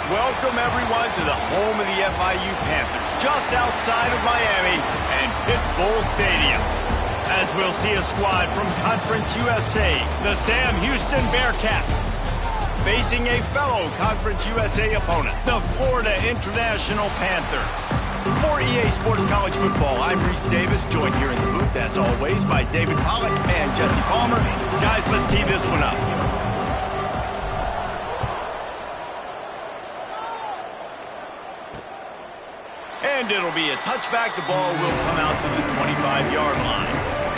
Welcome, everyone, to the home of the FIU Panthers, just outside of Miami and Pitbull Stadium. As we'll see a squad from Conference USA, the Sam Houston Bearcats, facing a fellow Conference USA opponent, the Florida International Panthers. For EA Sports College Football, I'm Reese Davis, joined here in the booth, as always, by David Pollack and Jesse Palmer. Guys, let's tee this one up. And it'll be a touchback. The ball will come out to the 25-yard line.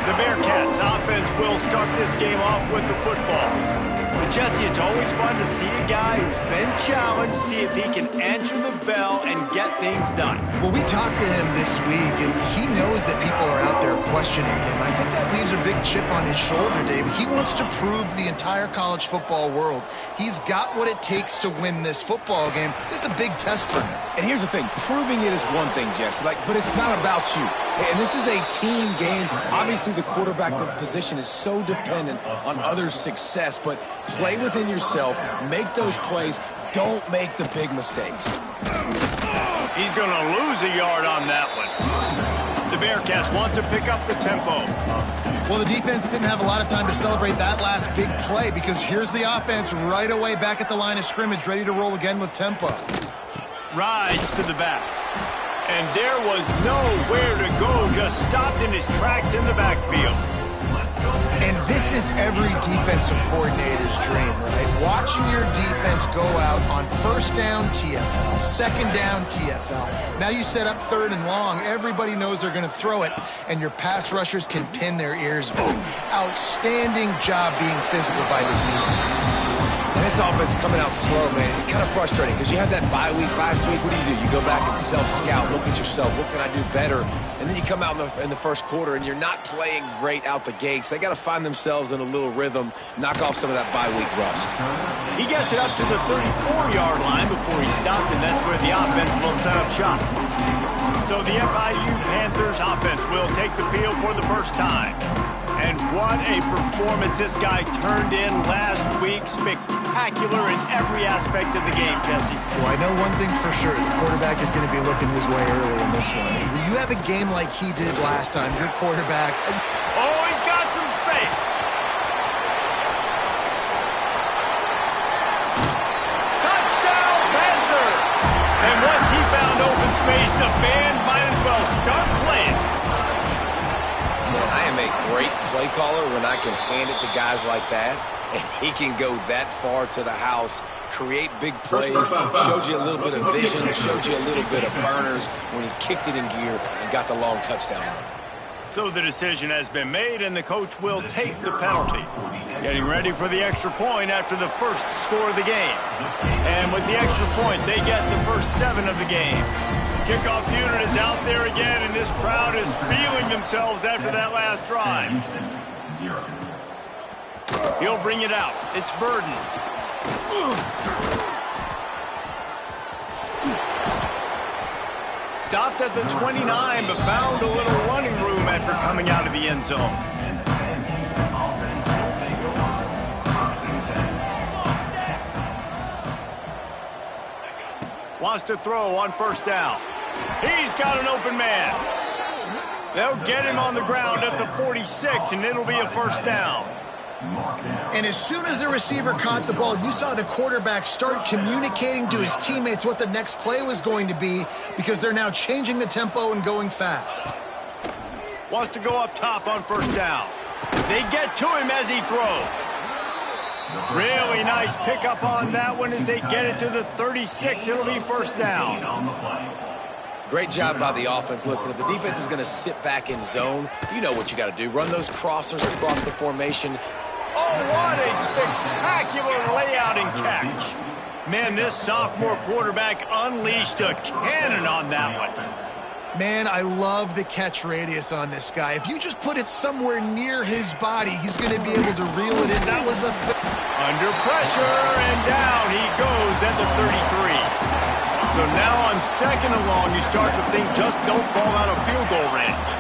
The Bearcats offense will start this game off with the football. But Jesse, it's always fun to see a guy who's been challenged, see if he can answer the bell and get things done. Well, we talked to him this week, and he knows that people are out there questioning him. I think that leaves a big chip on his shoulder, David. He wants to prove to the entire college football world he's got what it takes to win this football game. This is a big test for him. And here's the thing, proving it is one thing, Jesse, but it's not about you. And this is a team game. Obviously, the quarterback position is so dependent on others' success, but play within yourself, make those plays, don't make the big mistakes. He's going to lose a yard on that one. The Bearcats want to pick up the tempo. Well, the defense didn't have a lot of time to celebrate that last big play because here's the offense right away back at the line of scrimmage, ready to roll again with tempo. Rides to the back. And there was nowhere to go, just stopped in his tracks in the backfield. And this is every defensive coordinator's dream, right? Watching your defense go out on first down, TFL, second down, TFL. Now you set up third and long. Everybody knows they're going to throw it, and your pass rushers can pin their ears back. Outstanding job being physical by this defense. And this offense coming out slow, man. Kind of frustrating because you had that bye week last week. What do? You go back and self-scout, look at yourself. What can I do better? And then you come out in the first quarter, and you're not playing great out the gates. They got to find themselves in a little rhythm, knock off some of that bye week rust. He gets it up to the 34-yard line before he stopped, and that's where the offense will set up shop. So the FIU Panthers offense will take the field for the first time. And what a performance this guy turned in last week. Spectacular in every aspect of the game, Jesse. Well, I know one thing for sure. The quarterback is going to be looking his way early in this one. When you have a game like he did last time, your quarterback... Oh, he's got some space. Touchdown, Panthers! And once he found open space, the band might as well start playing. I am a great play caller when I can hand it to guys like that, and he can go that far to the house, create big plays, showed you a little bit of vision, showed you a little bit of burners when he kicked it in gear and got the long touchdown run. So the decision has been made, and the coach will take the penalty. Getting ready for the extra point after the first score of the game. And with the extra point, they get the first 7 of the game. Kickoff unit is out there again, and this crowd is feeling themselves after that last drive. He'll bring it out. It's Burden. Stopped at the 29, but found a little running room after coming out of the end zone. Wants to throw on first down. He's got an open man. They'll get him on the ground at the 46, and it'll be a first down. And as soon as the receiver caught the ball, you saw the quarterback start communicating to his teammates what the next play was going to be because they're now changing the tempo and going fast. Wants to go up top on first down. They get to him as he throws. Really nice pickup on that one as they get it to the 36. It'll be first down. Great job by the offense. Listen, if the defense is going to sit back in zone, you know what you got to do. Run those crossers across the formation. Oh, what a spectacular layout and catch. Man, this sophomore quarterback unleashed a cannon on that one. Man, I love the catch radius on this guy. If you just put it somewhere near his body, he's going to be able to reel it in. That was a... Under pressure, and down he goes at the 33. So now on second and long, you start to think just don't fall out of field goal range.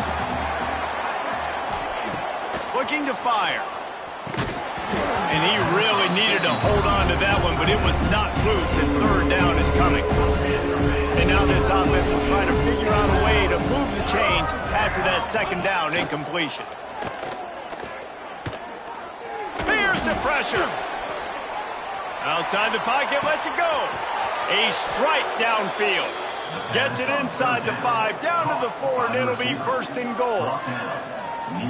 Looking to fire. And he really needed to hold on to that one, but it was not loose, and third down is coming. And now this offense will try to figure out a way to move the chains after that second down incompletion. Here's the pressure. Outside the pocket, lets it go. A strike downfield. Gets it inside the 5, down to the 4, and it'll be first and goal.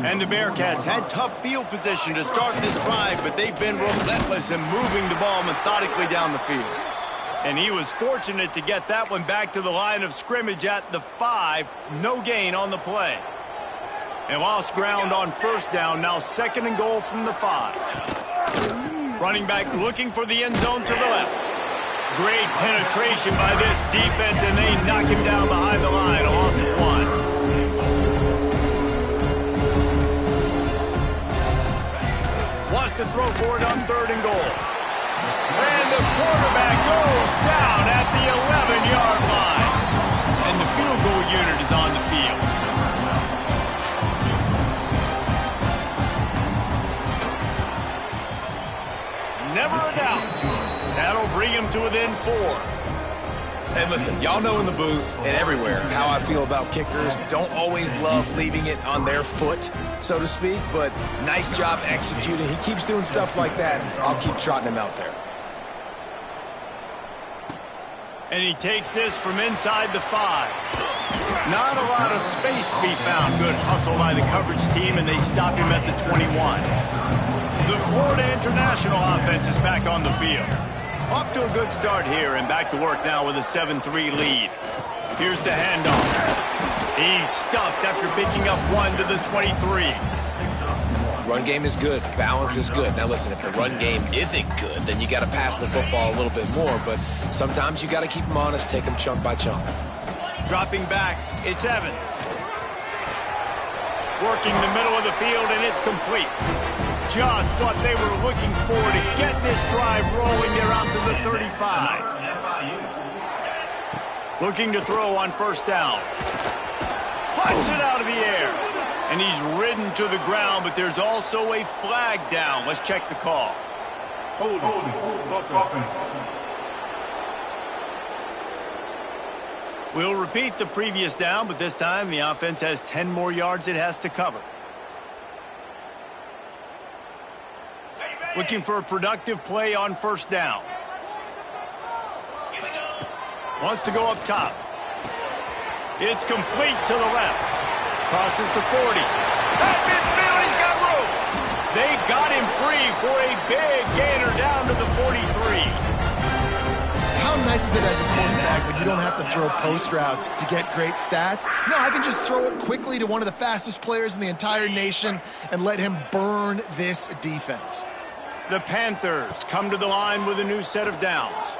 And the Bearcats had tough field position to start this drive, but they've been relentless in moving the ball methodically down the field. And he was fortunate to get that one back to the line of scrimmage at the 5. No gain on the play. And lost ground on first down, now second and goal from the 5. Running back looking for the end zone to the left. Great penetration by this defense, and they knock him down behind the line. A loss of 1. Wants to throw for it on third and goal. And the quarterback goes down at the 11-yard line. And the field goal unit is on the field. Never a doubt. That'll bring him to within 4. And listen, y'all know in the booth and everywhere how I feel about kickers. Don't always love leaving it on their foot, so to speak, but nice job executing. He keeps doing stuff like that. I'll keep trotting him out there. And he takes this from inside the 5. Not a lot of space to be found. Good hustle by the coverage team, and they stop him at the 21. The Florida International offense is back on the field. Off to a good start here, and back to work now with a 7-3 lead. Here's the handoff. He's stuffed after picking up 1 to the 23. Run game is good. Balance is good. Now listen, if the run game isn't good, then you got to pass the football a little bit more, but sometimes you got to keep them honest, take them chunk by chunk. Dropping back, it's Evans. Working the middle of the field, and it's complete. Just what they were looking for to get this drive rolling there out to the 35. Looking to throw on first down. Puts it out of the air. And he's ridden to the ground, but there's also a flag down. Let's check the call. Hold. We'll repeat the previous down, but this time the offense has 10 more yards it has to cover. Looking for a productive play on first down. Wants to go up top. It's complete to the left. Crosses to 40. At midfield, he's got room. They got him free for a big gainer down to the 43. How nice is it as a quarterback when you don't have to throw post routes to get great stats? No, I can just throw it quickly to one of the fastest players in the entire nation and let him burn this defense. The Panthers come to the line with a new set of downs.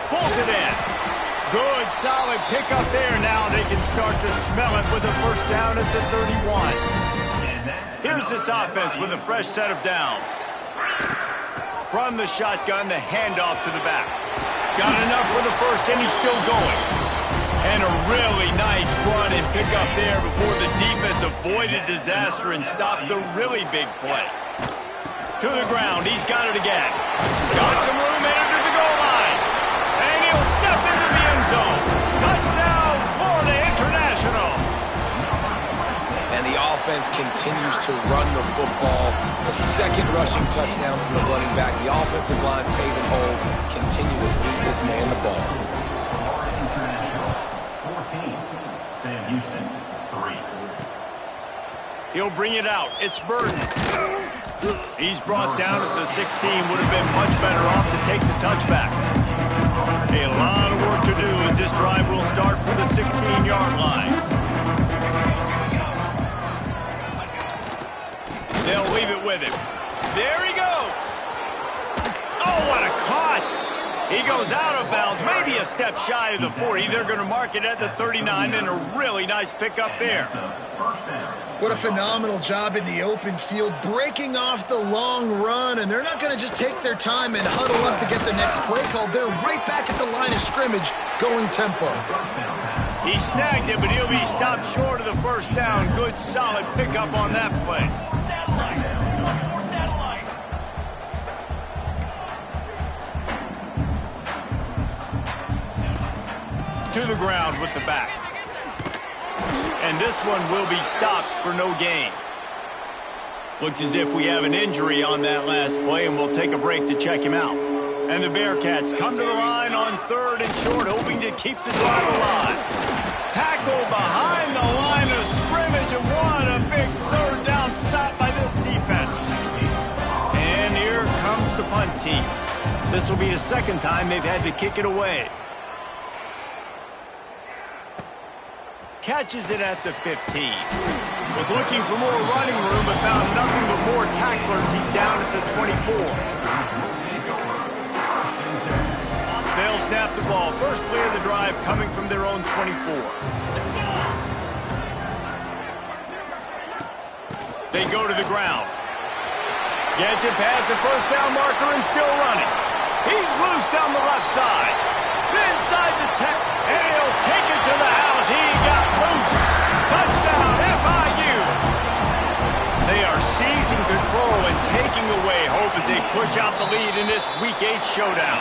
Pulls it in. Good, solid pickup there. Now they can start to smell it with a first down at the 31. Here's this offense with a fresh set of downs. From the shotgun, the handoff to the back. Got enough for the first, and he's still going. And a really nice run and pickup there before the defense avoided disaster and stopped the really big play. To the ground, he's got it again. Got some room, headed to the goal line. And he'll step into the end zone. Touchdown, Florida International. And the offense continues to run the football. The second rushing touchdown from the running back. The offensive line paving holes. Continue to feed this man the ball. 14, Sam Houston, 3. He'll bring it out. It's Burton. He's brought down at the 16. Would have been much better off to take the touchback. A lot of work to do as this drive will start from the 16-yard line. They'll leave it with him. There he goes. Oh, what a cut. He goes out of bounds, maybe a step shy of the 40. They're going to mark it at the 39, and a really nice pickup there. What a phenomenal job in the open field, breaking off the long run, and they're not going to just take their time and huddle up to get the next play called. They're right back at the line of scrimmage, going tempo. He snagged it, but he'll be stopped short of the first down. Good, solid pickup on that play. to the ground with the back. And this one will be stopped for no gain. Looks as if we have an injury on that last play, and we'll take a break to check him out. And the Bearcats come to the line on 3rd and short, hoping to keep the drive alive. Tackle behind the line of scrimmage, and what a big 3rd down stop by this defense. And here comes the punt team. This will be the 2nd time they've had to kick it away. Catches it at the 15. Was looking for more running room, but found nothing but more tacklers. He's down at the 24. They'll snap the ball. First play of the drive coming from their own 24. They go to the ground. Gets it past the first down marker and still running. He's loose down the left side. Inside the 10, and he'll take it to the house. He got loose. Touchdown, FIU. They are seizing control and taking away hope as they push out the lead in this Week 8 showdown.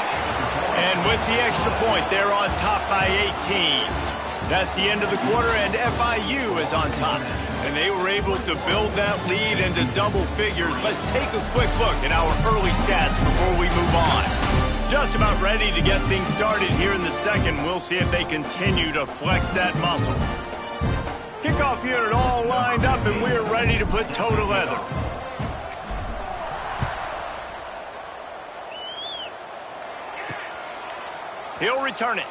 And with the extra point, they're on top by 18. That's the end of the quarter, and FIU is on top. And they were able to build that lead into double figures. Let's take a quick look at our early stats before we move on. Just about ready to get things started here in the 2nd. We'll see if they continue to flex that muscle. Kickoff unit all lined up, and we're ready to put toe to leather. He'll return it.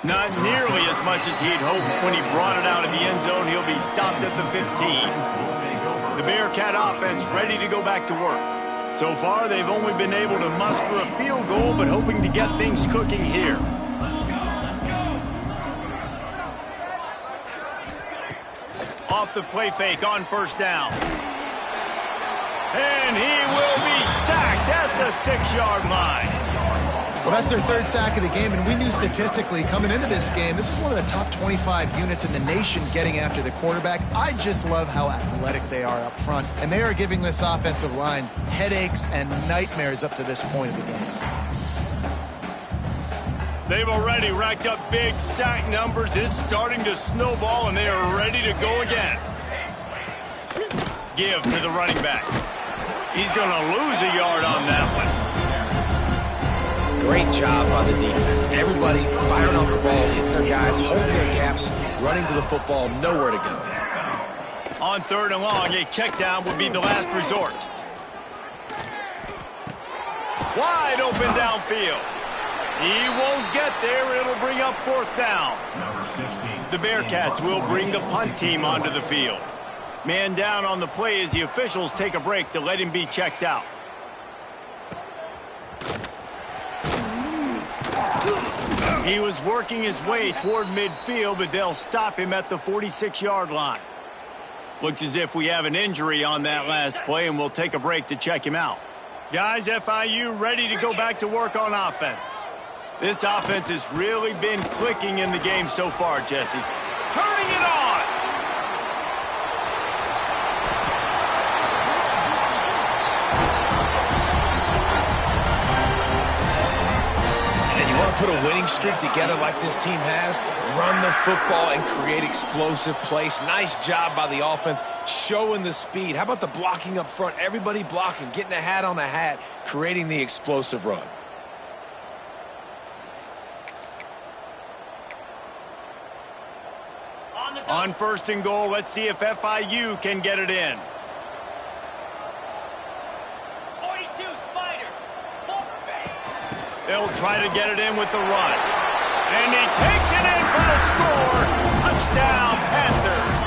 Not nearly as much as he'd hoped when he brought it out of the end zone. He'll be stopped at the 15. The Bearcat offense ready to go back to work. So far, they've only been able to muster a field goal, but hoping to get things cooking here. Off the play fake on 1st down. And he will be sacked at the 6-yard line. Well, that's their 3rd sack of the game, and we knew statistically coming into this game, this is one of the top 25 units in the nation getting after the quarterback. I just love how athletic they are up front, and they are giving this offensive line headaches and nightmares up to this point of the game. They've already racked up big sack numbers. It's starting to snowball, and they are ready to go again. Give to the running back. He's going to lose a yard on that one. Great job by the defense. Everybody firing off the ball, hitting their guys, holding their gaps, running to the football, nowhere to go. On 3rd and long, a check down would be the last resort. Wide open downfield. He won't get there. It'll bring up 4th down. The Bearcats will bring the punt team onto the field. Man down on the play as the officials take a break to let him be checked out. He was working his way toward midfield, but they'll stop him at the 46-yard line. Looks as if we have an injury on that last play, and we'll take a break to check him out. Guys, FIU ready to go back to work on offense. This offense has really been clicking in the game so far, Jesse. Turning it on! Put a winning streak together like this team has, run the football and create explosive plays. Nice job by the offense, showing the speed. How about the blocking up front? Everybody blocking, getting a hat on a hat, creating the explosive run. On 1st and goal, let's see if FIU can get it in. They'll try to get it in with the run. And he takes it in for the score. Touchdown, Panthers.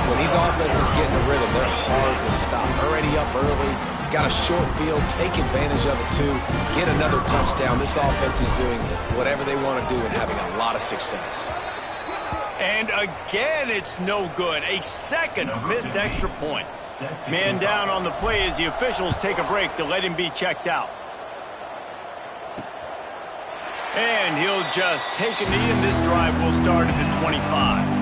When these offenses get in a rhythm, they're hard to stop. Already up early, got a short field, take advantage of it too, get another touchdown. This offense is doing whatever they want to do and having a lot of success. And again, it's no good. A 2nd missed extra point. Man down on the play as the officials take a break to let him be checked out. And he'll just take a knee, and this drive will start at the 25.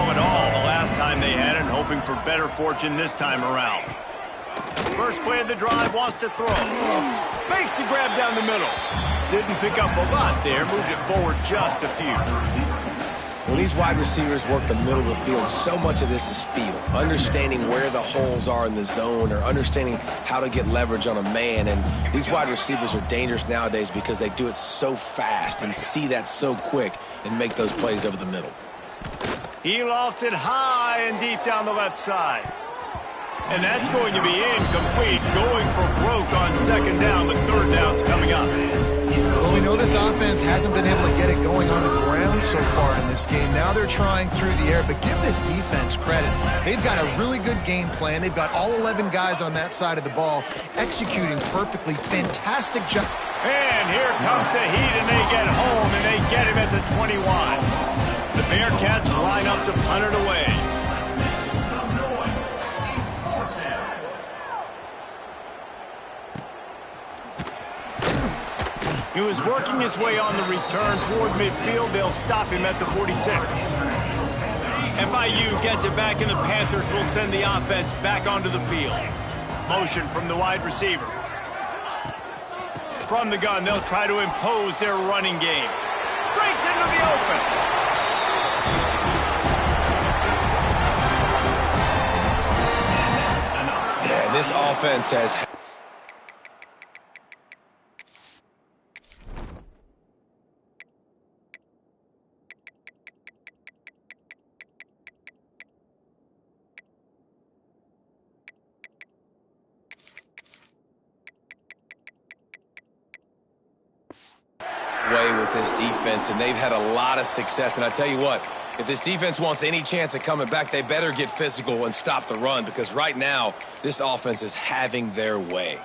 ball at all the last time they had it, and hoping for better fortune this time around. First play of the drive, wants to throw. Makes the grab down the middle. Didn't pick up a lot there, moved it forward just a few. When these wide receivers work the middle of the field, so much of this is feel. Understanding where the holes are in the zone or understanding how to get leverage on a man. And these wide receivers are dangerous nowadays because they do it so fast and see that so quick and make those plays over the middle. He lofts it high and deep down the left side. And that's going to be incomplete, going for broke on second down, but third down's coming up. Well, we know this offense hasn't been able to get it going on the ground so far in this game. Now they're trying through the air, but give this defense credit. They've got a really good game plan. They've got all 11 guys on that side of the ball executing perfectly. Fantastic job. And here comes the heat, and they get home, and they get him at the 21. The Bearcats line up to punt it away. He was working his way on the return toward midfield. They'll stop him at the 46. FIU gets it back, and the Panthers will send the offense back onto the field. Motion from the wide receiver. From the gun, they'll try to impose their running game. Breaks into the open. Yeah, this offense has... way with this defense, and they've had a lot of success. And I tell you what, if this defense wants any chance at coming back, they better get physical and stop the run, because right now this offense is having their way.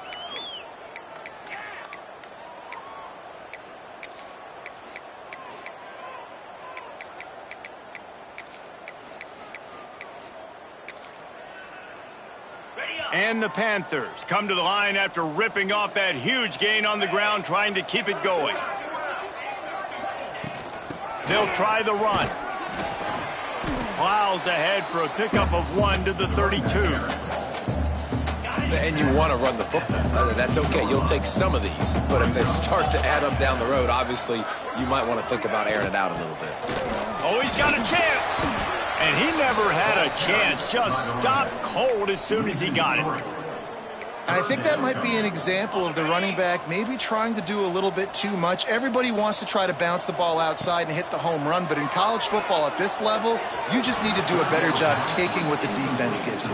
And the Panthers come to the line after ripping off that huge gain on the ground, trying to keep it going. They'll try the run. Plows ahead for a pickup of 1 to the 32. And you want to run the football. That's okay. You'll take some of these. But if they start to add up down the road, obviously, you might want to think about airing it out a little bit. Oh, he's got a chance. And he never had a chance. Just stopped cold as soon as he got it. I think that might be an example of the running back maybe trying to do a little bit too much. Everybody wants to try to bounce the ball outside and hit the home run, but in college football at this level, you just need to do a better job taking what the defense gives you.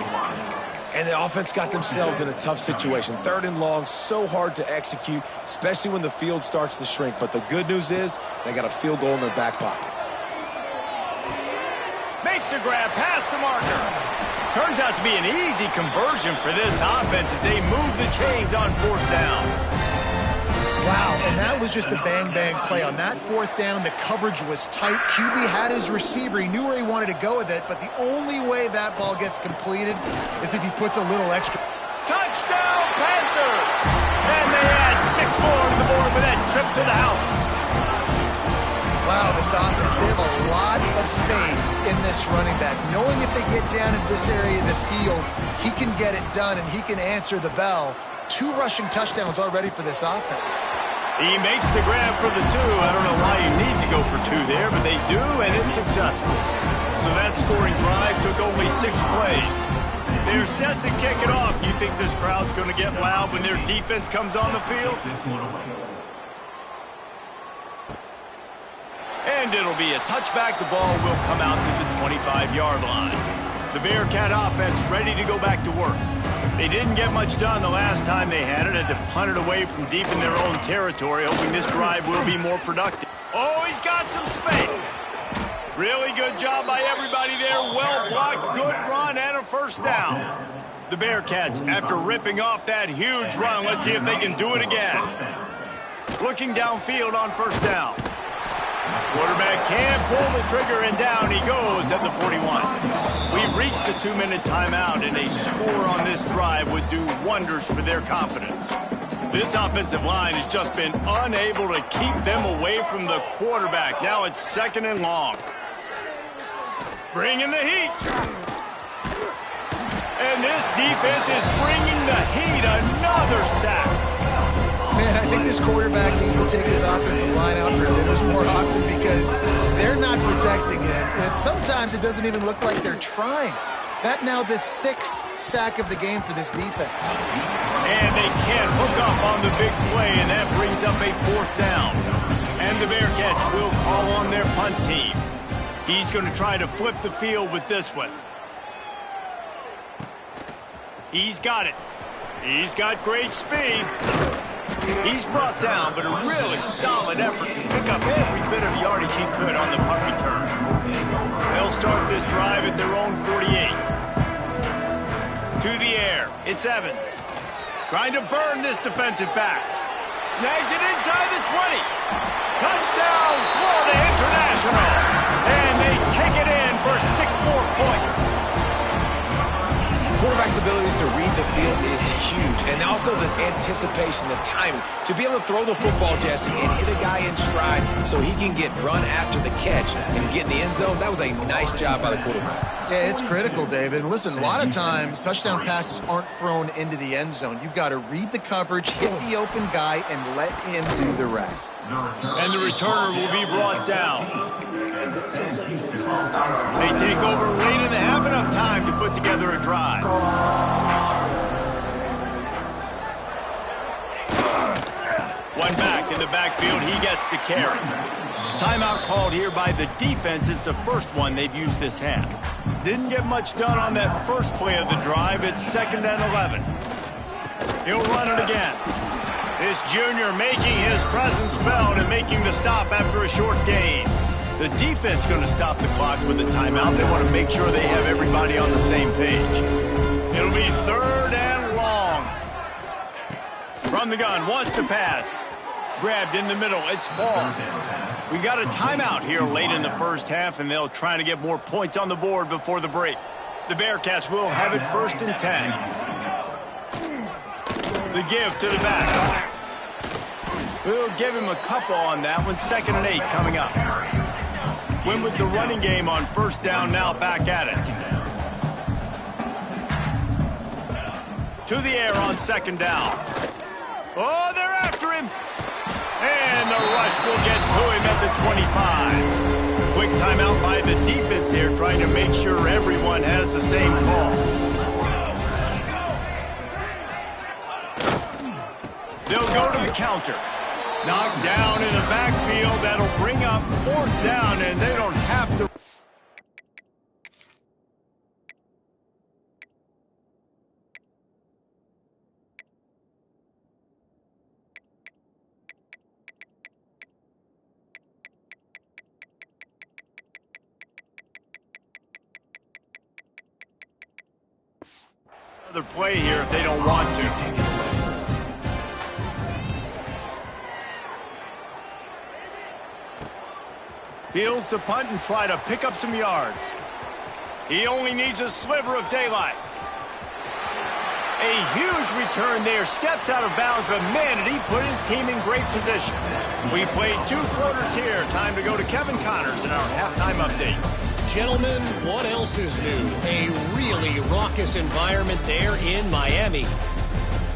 And the offense got themselves in a tough situation. 3rd and long, so hard to execute, especially when the field starts to shrink. But the good news is they got a field goal in their back pocket. Makes a grab past the marker. Turns out to be an easy conversion for this offense as they move the chains on 4th down. Wow, and that was just a bang-bang play. On that 4th down, the coverage was tight. QB had his receiver. He knew where he wanted to go with it, but the only way that ball gets completed is if he puts a little extra. Touchdown, Panthers! And they add 6 more to the board with that trip to the house. Wow, this offense, they have a lot of faith in this running back, knowing if they get down in this area of the field, he can get it done and he can answer the bell. 2 rushing touchdowns already for this offense. He makes the grab for the 2. I don't know why you need to go for 2 there, but they do, and it's successful. So that scoring drive took only 6 plays. They're set to kick it off. You think this crowd's going to get loud when their defense comes on the field? And it'll be a touchback. The ball will come out to the 25-yard line. The Bearcat offense ready to go back to work. They didn't get much done the last time they had it. Had to punt it away from deep in their own territory, hoping this drive will be more productive. Oh, he's got some space. Really good job by everybody there. Well blocked, good run, and a 1st down. The Bearcats, after ripping off that huge run, let's see if they can do it again. Looking downfield on 1st down. Quarterback can't pull the trigger, and down he goes at the 41. We've reached the 2-minute timeout, and a score on this drive would do wonders for their confidence. This offensive line has just been unable to keep them away from the quarterback. Now it's 2nd and long. Bringing the heat. And this defense is bringing the heat. Another sack. Man, I think this quarterback needs to take his offensive line out for dinners more often because they're not protecting him. And sometimes it doesn't even look like they're trying. That now the 6th sack of the game for this defense. And they can't hook up on the big play, and that brings up a 4th down. And the Bearcats will call on their punt team. He's going to try to flip the field with this one. He's got it. He's got great speed. He's brought down, but a really solid effort to pick up every bit of yardage he could on the punt return. They'll start this drive at their own 48. To the air, it's Evans. Trying to burn this defensive back. Snags it inside the 20. Touchdown, Florida International. And they take it in for 6 more points. Quarterback's abilities to read the field is huge, and also the anticipation, the timing. To be able to throw the football, Jesse, and hit a guy in stride so he can get run after the catch and get in the end zone, that was a nice job by the quarterback. Yeah, it's critical, David. And listen, a lot of times touchdown passes aren't thrown into the end zone. You've got to read the coverage, hit the open guy, and let him do the rest. And the returner will be brought down. They take over late in the half, enough time to put together a drive. One back in the backfield, he gets the carry. Timeout called here by the defense. It's the first one they've used this half. Didn't get much done on that first play of the drive. It's 2nd and 11. He'll run it again. This junior making his presence felt and making the stop after a short gain. The defense going to stop the clock with a timeout. They want to make sure they have everybody on the same page. It'll be 3rd and long. From the gun, wants to pass. Grabbed in the middle, it's Paul. We got a timeout here late in the first half, and they'll try to get more points on the board before the break. The Bearcats will have it 1st and 10. The give to the back. We'll give him a couple on that one. 2nd and 8 coming up. Win with the running game on 1st down, now back at it. To the air on 2nd down. Oh, they're after him. And the rush will get to him at the 25. Quick timeout by the defense here, trying to make sure everyone has the same call. They'll go to the counter. Knocked down in the backfield. That'll bring up 4th down, and they don't have to. Another play here if they don't want to. Fields to punt and try to pick up some yards. He only needs a sliver of daylight. A huge return there. Steps out of bounds, but man, did he put his team in great position. We played 2 quarters here. Time to go to Kevin Connors in our halftime update. Gentlemen, what else is new? A really raucous environment there in Miami.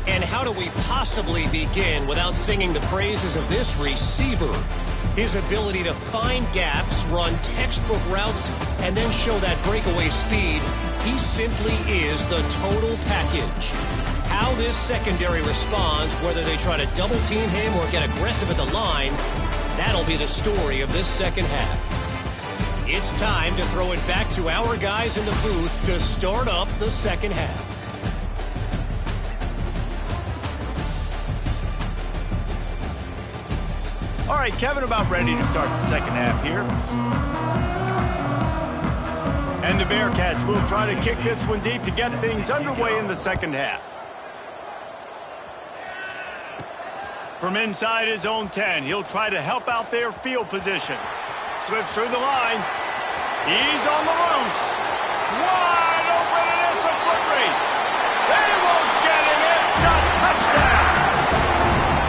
And how do we possibly begin without singing the praises of this receiver? His ability to find gaps, run textbook routes, and then show that breakaway speed. He simply is the total package. How this secondary responds, whether they try to double team him or get aggressive at the line, that'll be the story of this second half. It's time to throw it back to our guys in the booth to start up the second half. All right, Kevin, about ready to start the second half here. And the Bearcats will try to kick this one deep to get things underway in the second half. From inside his own 10, he'll try to help out their field position. Slips through the line. He's on the loose. Wide open, and it's a foot race. They won't get him. It's a touchdown.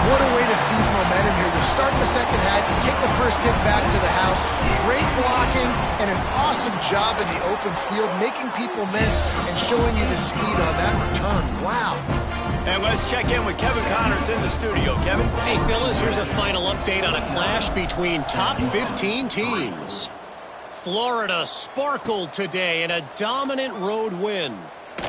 What a way to seize momentum here. You start the second half, you take the first kick back to the house. Great blocking and an awesome job in the open field, making people miss and showing you the speed on that return. Wow. And let's check in with Kevin Connors in the studio. Kevin? Hey, fellas, here's a final update on a clash between top 15 teams. Florida sparkled today in a dominant road win.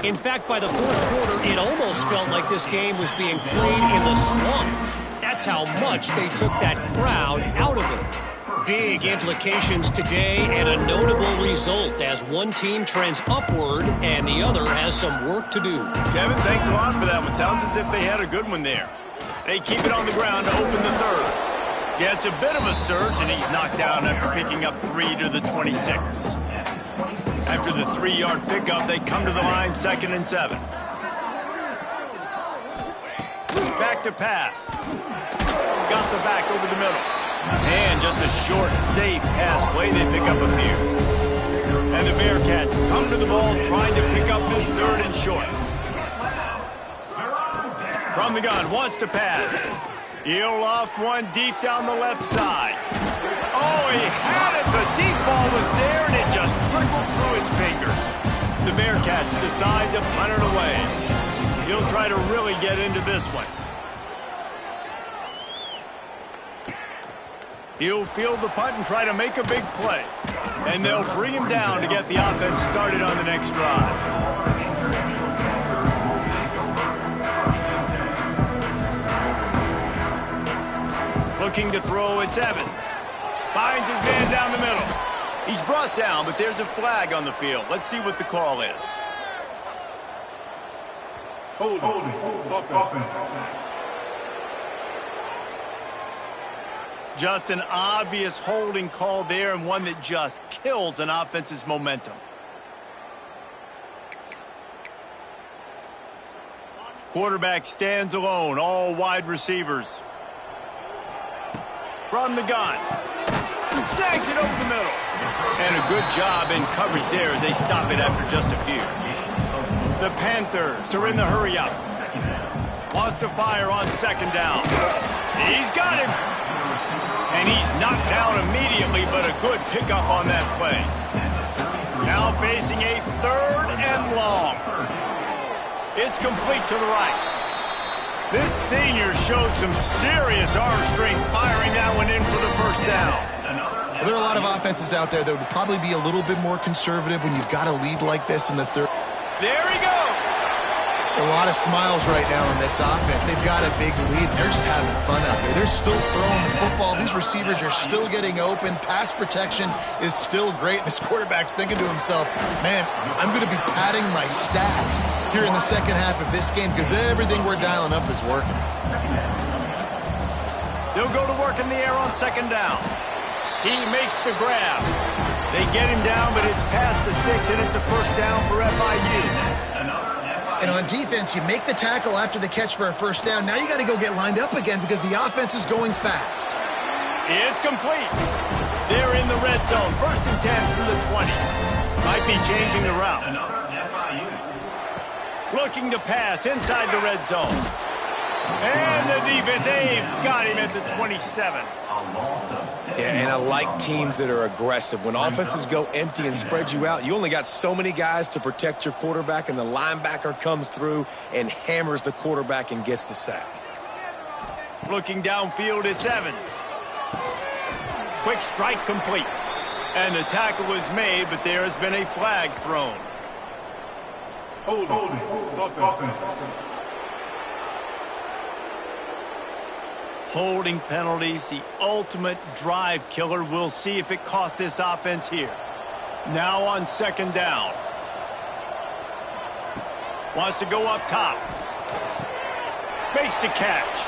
In fact, by the fourth quarter, it almost felt like this game was being played in the swamp. That's how much they took that crowd out of it. Big implications today and a notable result as one team trends upward and the other has some work to do. Kevin, thanks a lot for that one. Sounds as if they had a good one there. They keep it on the ground to open the third. Yeah, it's a bit of a surge, and he's knocked down after picking up 3 to the 26. After the 3-yard pickup, they come to the line 2nd and 7. Back to pass. Got the back over the middle. And just a short, safe pass play. They pick up a few. And the Bearcats come to the ball trying to pick up this 3rd and short. From the gun, wants to pass. He'll loft one deep down the left side. Oh, he had it. The deep ball was there, and it just trickled through his fingers. The Bearcats decide to punt it away. He'll try to really get into this one. He'll field the punt and try to make a big play. And they'll bring him down to get the offense started on the next drive. Looking to throw, it's Evans. Finds his man down the middle. He's brought down, but there's a flag on the field. Let's see what the call is. Holding. Just an obvious holding call there, and one that just kills an offense's momentum. Quarterback stands alone, all wide receivers. From the gun. Snags it over the middle. And a good job in coverage there as they stop it after just a few. The Panthers are in the hurry-up. Wants to fire on 2nd down. He's got him. And he's knocked down immediately, but a good pickup on that play. Now facing a 3rd and long. It's complete to the right. This senior showed some serious arm strength firing that one in for the 1st down. Well, there are a lot of offenses out there that would probably be a little bit more conservative when you've got a lead like this in the 3rd. There he goes. A lot of smiles right now in this offense. They've got a big lead. They're just having fun out there. They're still throwing the football. These receivers are still getting open. Pass protection is still great. This quarterback's thinking to himself, man, I'm going to be padding my stats here in the second half of this game because everything we're dialing up is working. They'll go to work in the air on 2nd down. He makes the grab. They get him down, but it's past the sticks, and it's a 1st down for FIU. And on defense, you make the tackle after the catch for a 1st down. Now you got to go get lined up again because the offense is going fast. It's complete. They're in the red zone. 1st and 10 from the 20. Might be changing the route. Looking to pass inside the red zone. And the defense, they've got him at the 27. Yeah, and I like teams that are aggressive. When offenses go empty and spread you out, you only got so many guys to protect your quarterback, and the linebacker comes through and hammers the quarterback and gets the sack. Looking downfield, it's Evans. Quick strike complete. And the tackle is made, but there has been a flag thrown. Holding. Holding penalties, the ultimate drive killer. We'll see if it costs this offense here. Now on 2nd down. Wants to go up top. Makes the catch.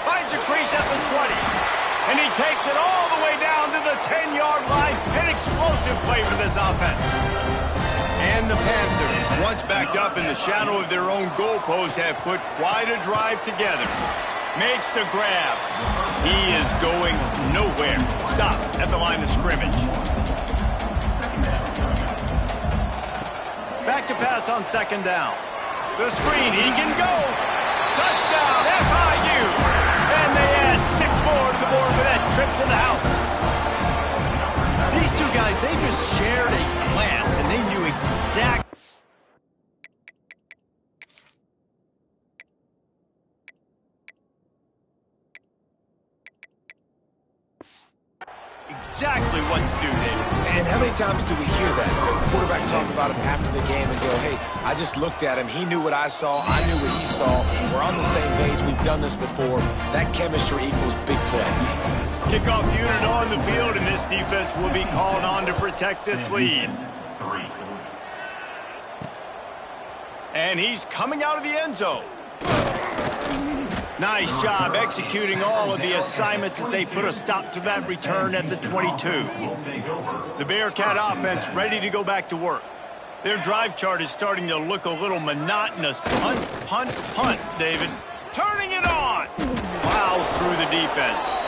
Finds a crease at the 20. And he takes it all the way down to the 10-yard line. An explosive play for this offense. And the Panthers, once backed up in the shadow of their own goalpost, have put quite a drive together. Makes the grab. He is going nowhere. Stop at the line of scrimmage. Back to pass on 2nd down. The screen, he can go. Touchdown, FIU. And they add exactly what to do, David. And how many times do we hear that? The quarterback talk about him after the game and go, hey, I just looked at him. He knew what I saw. I knew what he saw. We're on the same page. We've done this before. That chemistry equals big plays. Kickoff unit on the field, and this defense will be called on to protect this lead. And he's coming out of the end zone. Nice job executing all of the assignments as they put a stop to that return at the 22. The Bearcat offense ready to go back to work. Their drive chart is starting to look a little monotonous. Punt, punt, punt, David. Turning it on! Plows through the defense.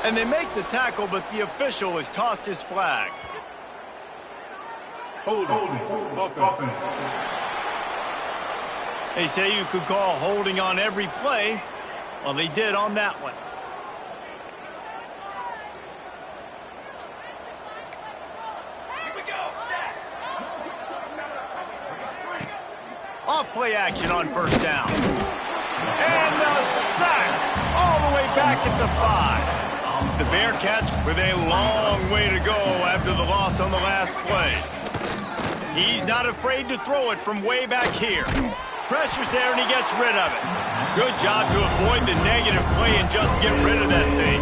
And they make the tackle, but the official has tossed his flag. Holding. They say you could call holding on every play. Well, they did on that one. Here we go, set. Off play action on first down. And a sack all the way back at the 5. The Bearcats with a long way to go after the loss on the last play. He's not afraid to throw it from way back here. Pressure's there and he gets rid of it. Good job to avoid the negative play and just get rid of that thing.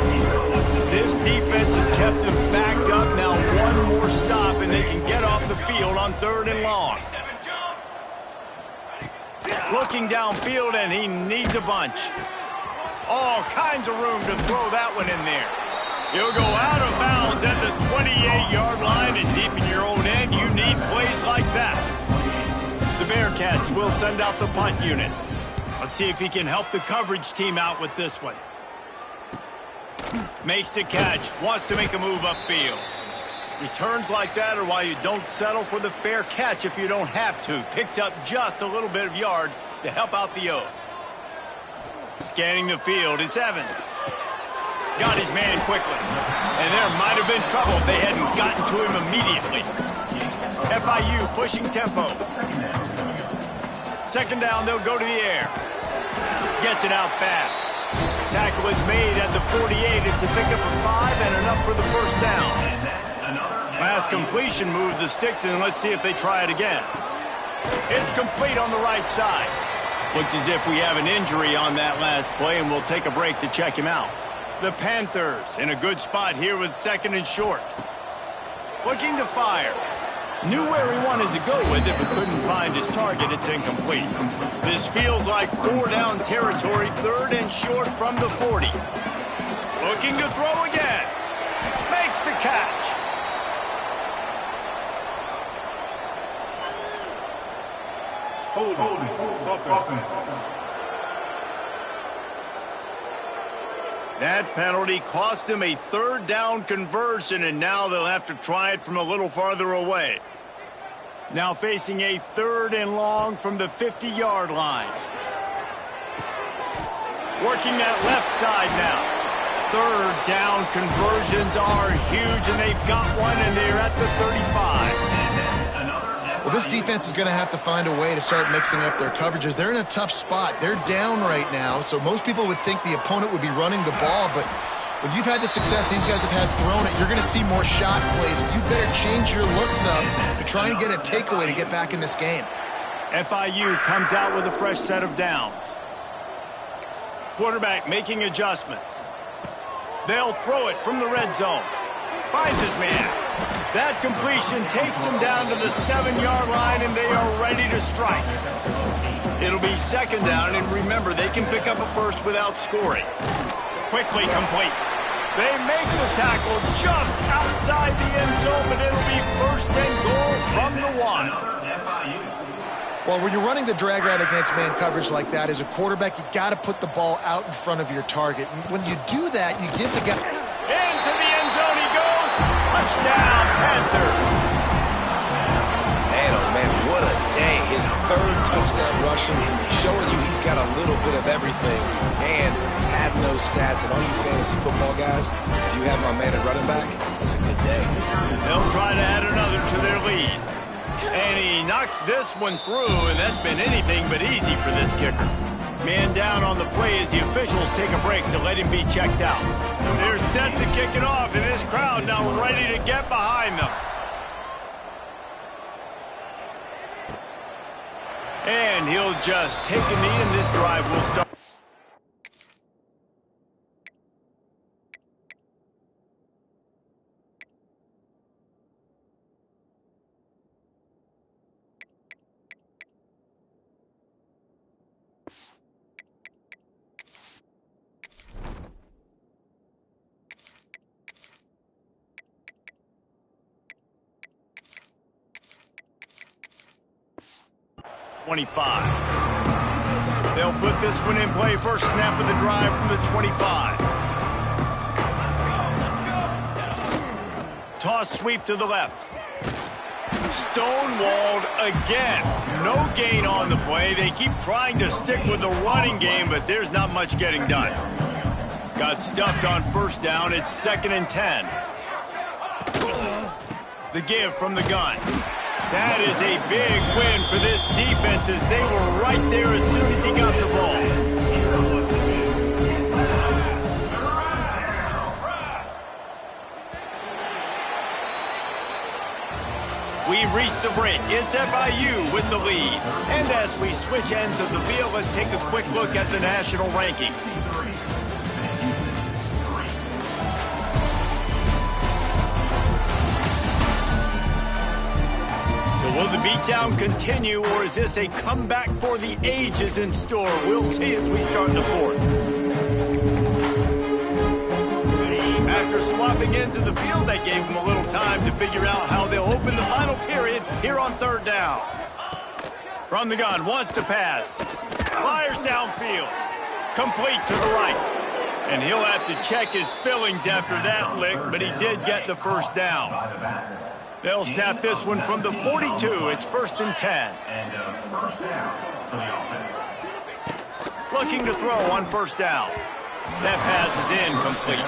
This defense has kept them backed up. Now one more stop and they can get off the field on 3rd and long. Looking downfield and he needs a bunch. All kinds of room to throw that one in there. He'll go out of bounds at the 28-yard line, and deep in your own end, you need plays like that. The Bearcats will send out the punt unit. Let's see if he can help the coverage team out with this one. Makes the catch, wants to make a move upfield. Returns like that are why you don't settle for the fair catch if you don't have to. Picks up just a little bit of yards to help out the O. Scanning the field, it's Evans. Got his man quickly. And there might have been trouble if they hadn't gotten to him immediately. FIU pushing tempo. 2nd down, they'll go to the air. Gets it out fast. Tackle is made at the 48. It's a pickup of 5 and enough for the first down. Last completion moved the sticks, and let's see if they try it again. It's complete on the right side. Looks as if we have an injury on that last play, and we'll take a break to check him out. The Panthers in a good spot here with 2nd and short. Looking to fire. Knew where he wanted to go with it, but couldn't find his target. It's incomplete. This feels like 4-down territory, 3rd and short from the 40. Looking to throw again. Makes the catch. Holding. That penalty cost them a 3rd down conversion, and now they'll have to try it from a little farther away. Now facing a 3rd and long from the 50-yard line. Working that left side now. 3rd down conversions are huge, and they've got one, and they're at the 35. Well, this defense is going to have to find a way to start mixing up their coverages. They're in a tough spot. They're down right now, so most people would think the opponent would be running the ball, but when you've had the success these guys have had throwing it, you're going to see more shot plays. You better change your looks up to try and get a takeaway to get back in this game. FIU comes out with a fresh set of downs. Quarterback making adjustments. They'll throw it from the red zone. Finds his man. That completion takes them down to the 7-yard line, and they are ready to strike. It'll be 2nd down, and remember, they can pick up a first without scoring. Quickly complete. They make the tackle just outside the end zone, but it'll be 1st and goal from the 1. Well, when you're running the drag route against man coverage like that, as a quarterback, you got to put the ball out in front of your target. And when you do that, you give the guy... Into the end zone he goes. Touchdown, Panthers. Man, oh man, what a day. His 3rd touchdown rushing, showing you he's got a little bit of everything. And adding those stats, and all you fantasy football guys, if you have my man at running back, it's a good day. They'll try to add another to their lead. And he knocks this one through, and that's been anything but easy for this kicker. Man down on the play as the officials take a break to let him be checked out. They're set to kick it off, and this crowd now ready to get behind them. And he'll just take a knee, and this drive will start. They'll put this one in play. First snap of the drive from the 25. Toss sweep to the left. Stonewalled again. No gain on the play. They keep trying to stick with the running game, but there's not much getting done. Got stuffed on first down. It's 2nd and 10. The give from the gun. That is a big win for this defense as they were right there as soon as he got the ball. We've reached the break. It's FIU with the lead. And as we switch ends of the field, let's take a quick look at the national rankings. Will the beatdown continue, or is this a comeback for the ages in store? We'll see as we start the fourth. After swapping into the field, that gave them a little time to figure out how they'll open the final period here on 3rd down. From the gun, wants to pass. Fires downfield. Complete to the right. And he'll have to check his fillings after that lick, but he did get the first down. They'll snap this one from the 42. It's 1st and 10. First down for the offense. Looking to throw on 1st down. That pass is incomplete.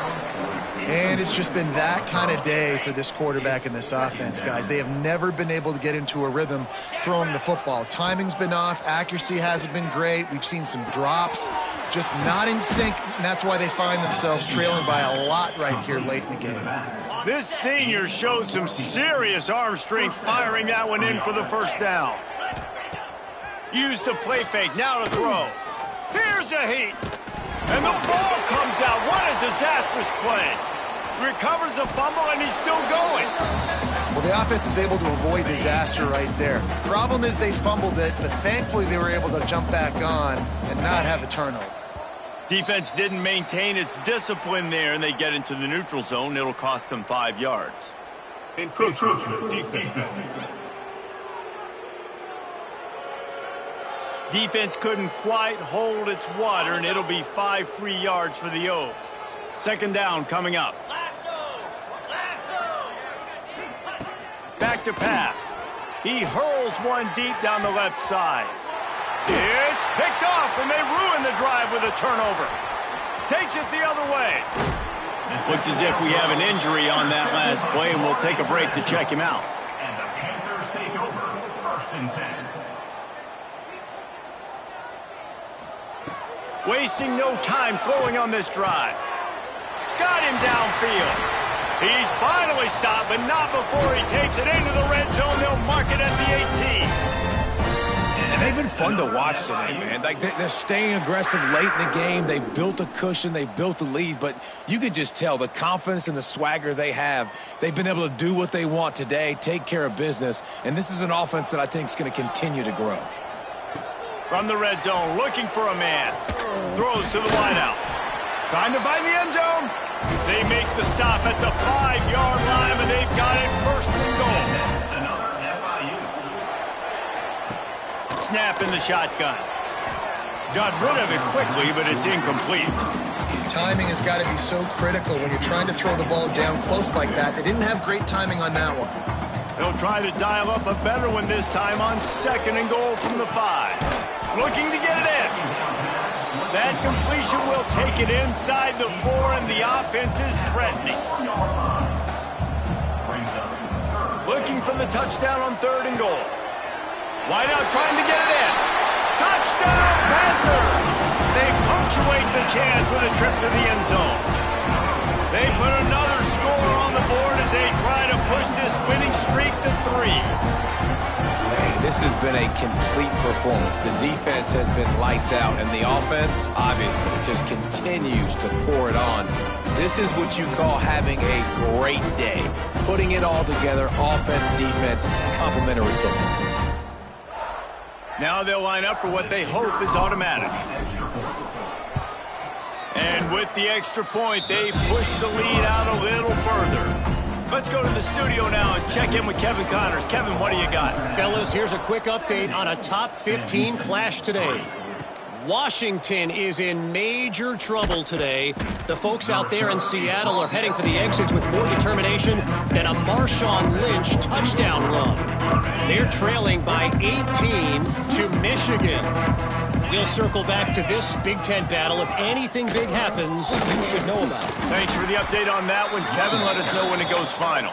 And it's just been that kind of day for this quarterback and this offense, guys. They have never been able to get into a rhythm throwing the football. Timing's been off. Accuracy hasn't been great. We've seen some drops, just not in sync, and that's why they find themselves trailing by a lot right here late in the game. This senior showed some serious arm strength firing that one in for the 1st down. Use the play fake, now to throw. Here's a heat. And the ball comes out. What a disastrous play. Recovers the fumble, and he's still going. Well, the offense is able to avoid disaster right there. Problem is they fumbled it, but thankfully they were able to jump back on and not have a turnover. Defense didn't maintain its discipline there, and they get into the neutral zone. It'll cost them 5 yards. Encroachment defense. Defense couldn't quite hold its water, and it'll be 5 free yards for the O. 2nd down coming up. Back to pass. He hurls one deep down the left side. It's picked off, and they ruin the drive with a turnover. Takes it the other way. Looks as if we have an injury on that last play, and we'll take a break to check him out. And the Panthers take over 1st and 10. Wasting no time throwing on this drive. Got him downfield. He's finally stopped, but not before he takes it into the red zone. They'll mark it at the 18. And they've been fun to watch today, man. Like they're staying aggressive late in the game. They've built a cushion. They've built a lead. But you could just tell the confidence and the swagger they have. They've been able to do what they want today, take care of business. And this is an offense that I think is going to continue to grow. From the red zone, looking for a man. Throws to the wideout. Trying to find the end zone. They make the stop at the 5-yard line, and they've got it 1st and goal. Another FIU. Snap in the shotgun. Got rid of it quickly, but it's incomplete. Timing has got to be so critical when you're trying to throw the ball down close like that. They didn't have great timing on that one. They'll try to dial up a better one this time on 2nd and goal from the 5. Looking to get it in. That completion will take it inside the 4, and the offense is threatening. Brings up 3rd looking for the touchdown on 3rd and goal. Wide out trying to get it in. Touchdown, Panthers! They punctuate the chance with a trip to the end zone. They put another score on the board as they try to push this winning streak to 3. Man, this has been a complete performance. The defense has been lights out, and the offense, obviously, just continues to pour it on. This is what you call having a great day. Putting it all together, offense, defense, complementary football. Now they'll line up for what they hope is automatic. And with the extra point, they push the lead out a little further. Let's go to the studio now and check in with Kevin Connors. Kevin, what do you got? Fellas, here's a quick update on a top 15 clash today. Washington is in major trouble today. The folks out there in Seattle are heading for the exits with more determination than a Marshawn Lynch touchdown run. They're trailing by 18 to Michigan. We'll circle back to this Big Ten battle. If anything big happens, you should know about it. Thanks for the update on that one, Kevin. Let us know when it goes final.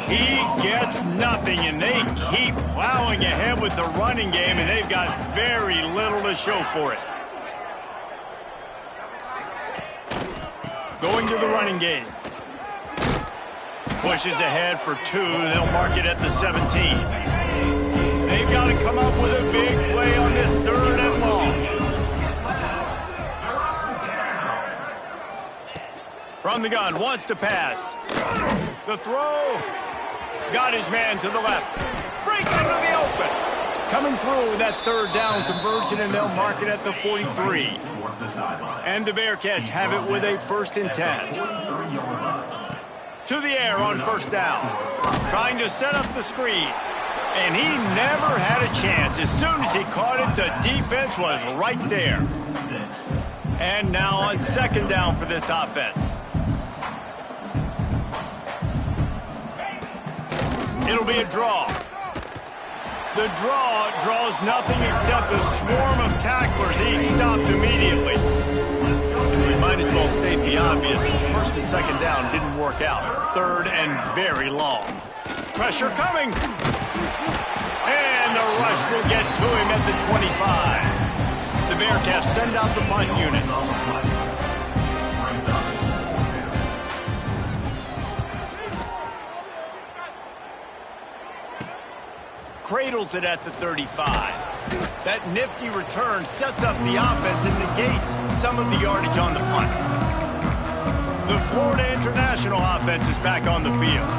He gets nothing, and they keep plowing ahead with the running game, and they've got very little to show for it. Going to the running game. Pushes ahead for 2. They'll mark it at the 17. They've got to come up with a big play on this 3rd and long. From the gun, wants to pass. The throw. Got his man to the left. Breaks into the open. Coming through with that 3rd down conversion, and they'll mark it at the 43. And the Bearcats have it with a 1st and 10. To the air on 1st down. Trying to set up the screen. And he never had a chance. As soon as he caught it, the defense was right there. And now on 2nd down for this offense. It'll be a draw. The draw draws nothing except a swarm of tacklers. He stopped immediately. We might as well state the obvious. 1st and 2nd down didn't work out. 3rd and very long. Pressure coming. And the rush will get to him at the 25. The Bearcats send out the punt unit. Cradles it at the 35. That nifty return sets up the offense and negates some of the yardage on the punt. The Florida International offense is back on the field.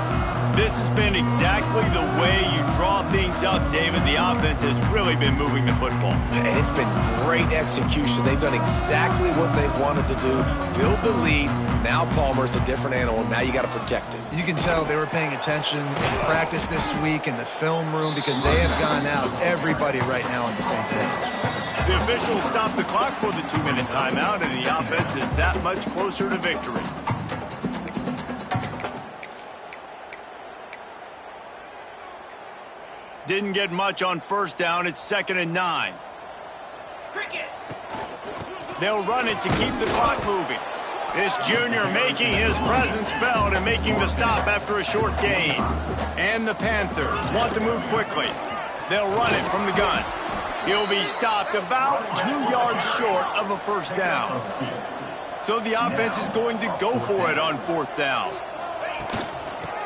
This has been exactly the way you draw things up, David. The offense has really been moving the football. And it's been great execution. They've done exactly what they've wanted to do. Build the lead. Now Palmer's a different animal. Now you got to protect it. You can tell they were paying attention in practice this week in the film room because they have gone out, everybody right now on the same page. The officials stopped the clock for the 2-minute timeout, and the offense is that much closer to victory. Didn't get much on 1st down. It's 2nd and 9. They'll run it to keep the clock moving. This junior making his presence felt and making the stop after a short gain. And the Panthers want to move quickly. They'll run it from the gun. He'll be stopped about 2 yards short of a 1st down. So the offense is going to go for it on 4th down.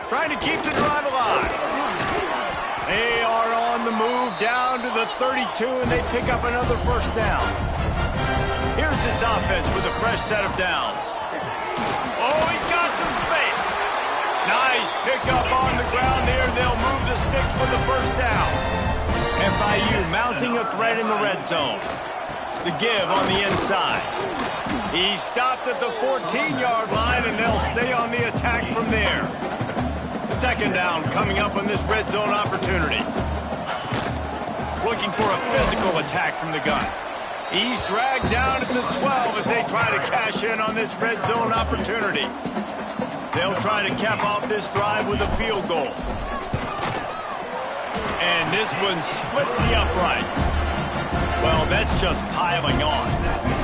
Trying to keep the drive alive. They are on the move down to the 32, and they pick up another 1st down. Here's this offense with a fresh set of downs. Oh, he's got some space. Nice pickup on the ground here. They'll move the sticks for the 1st down. FIU mounting a threat in the red zone. The give on the inside. He stopped at the 14-yard line, and they'll stay on the attack from there. 2nd down coming up on this red zone opportunity. Looking for a physical attack from the gun. He's dragged down at the 12 as they try to cash in on this red zone opportunity. They'll try to cap off this drive with a field goal. And this one splits the uprights. Well, that's just piling on.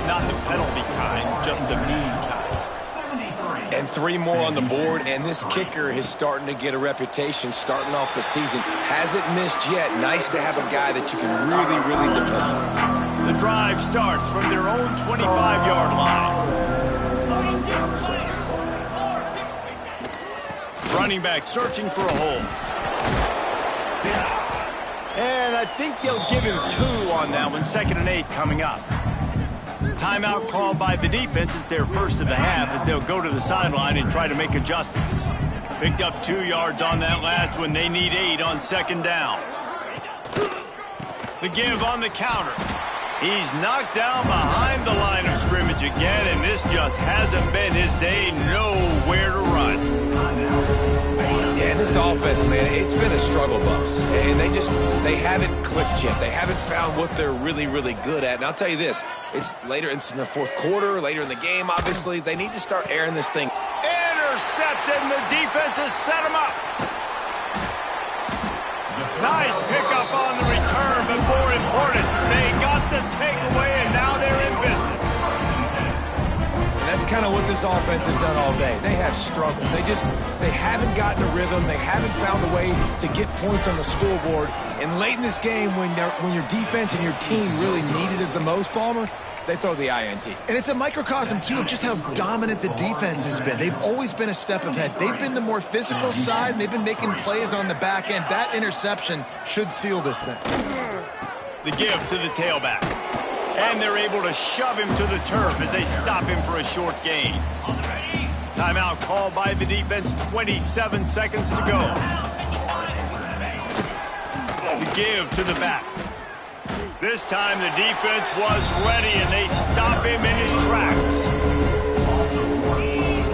Not the penalty kind, just the mean kind. And 3 more on the board, and this kicker is starting to get a reputation starting off the season. Hasn't missed yet. Nice to have a guy that you can really, really depend on. The drive starts from their own 25-yard line. Running back searching for a hole. And I think they'll give him 2 on that one. 2nd and 8 coming up. Timeout called by the defense. It's their first of the half as they'll go to the sideline and try to make adjustments. Picked up 2 yards on that last one. They need 8 on 2nd down. The give on the counter. He's knocked down behind the line of scrimmage again, and this just hasn't been his day. Nowhere to run. Yeah, and this offense, man, it's been a struggle bus. And they haven't clicked yet. They haven't found what they're really, really good at. And I'll tell you this, it's later in the 4th quarter, later in the game, obviously. They need to start airing this thing. Intercepted, and the defense has set him up. Nice pickup on the return, but more important, they got the takeaway, and now they're in business. That's kind of what this offense has done all day. They have struggled. They haven't gotten a rhythm. They haven't found a way to get points on the scoreboard. And late in this game, when your defense and your team really needed it the most, Palmer, they throw the INT. And it's a microcosm, too, of just how dominant the defense has been. They've always been a step ahead. They've been the more physical side, and they've been making plays on the back end. That interception should seal this thing. The give to the tailback. And they're able to shove him to the turf as they stop him for a short gain. Timeout called by the defense, 27 seconds to go. The give to the back. This time the defense was ready, and they stop him in his tracks.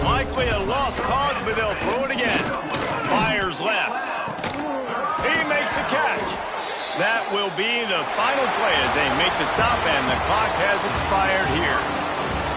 Likely a lost cause, but they'll throw it again. Fires left. He makes the catch. That will be the final play as they make the stop, and the clock has expired here.